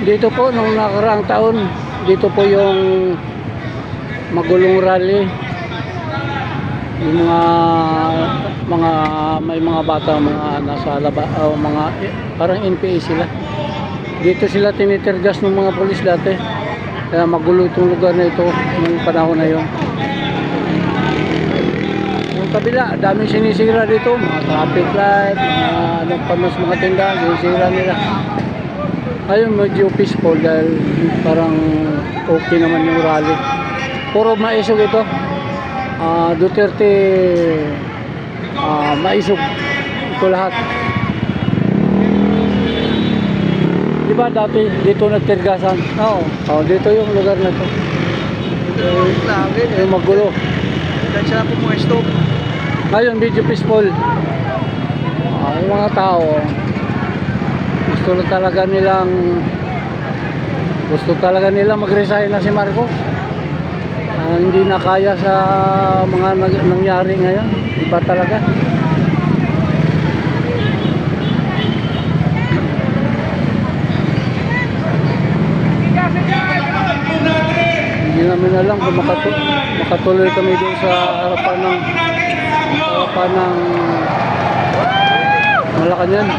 Dito po, nung nakaraang taon, dito po yung magulong rally. Yung mga may mga bata, mga nasa laba, o mga parang NPA sila. Dito sila tinitirgas ng mga pulis dati. Kaya magulo itong lugar na ito nung panahon na yon. Yung kabila, daming sinisira dito, mga traffic light, mga mga tindahan, sinisira nila. Ayun, medyo peaceful dahil parang okay naman yung rally. Puro maisog ito. Duterte, maisog. Ito lahat. Diba dati dito nagtirgasan? Oo. Dito yung lugar na to. Yung magulo. Diyan siya po mga stop. Ngayon, medyo peaceful. Yung mga tao, gusto talaga nilang mag-resign na si Marcos. Hindi na kaya sa mga nangyari ngayon. Iba talaga. Hindi namin alam kung makatuloy kami doon sa harapan ng Malacanang.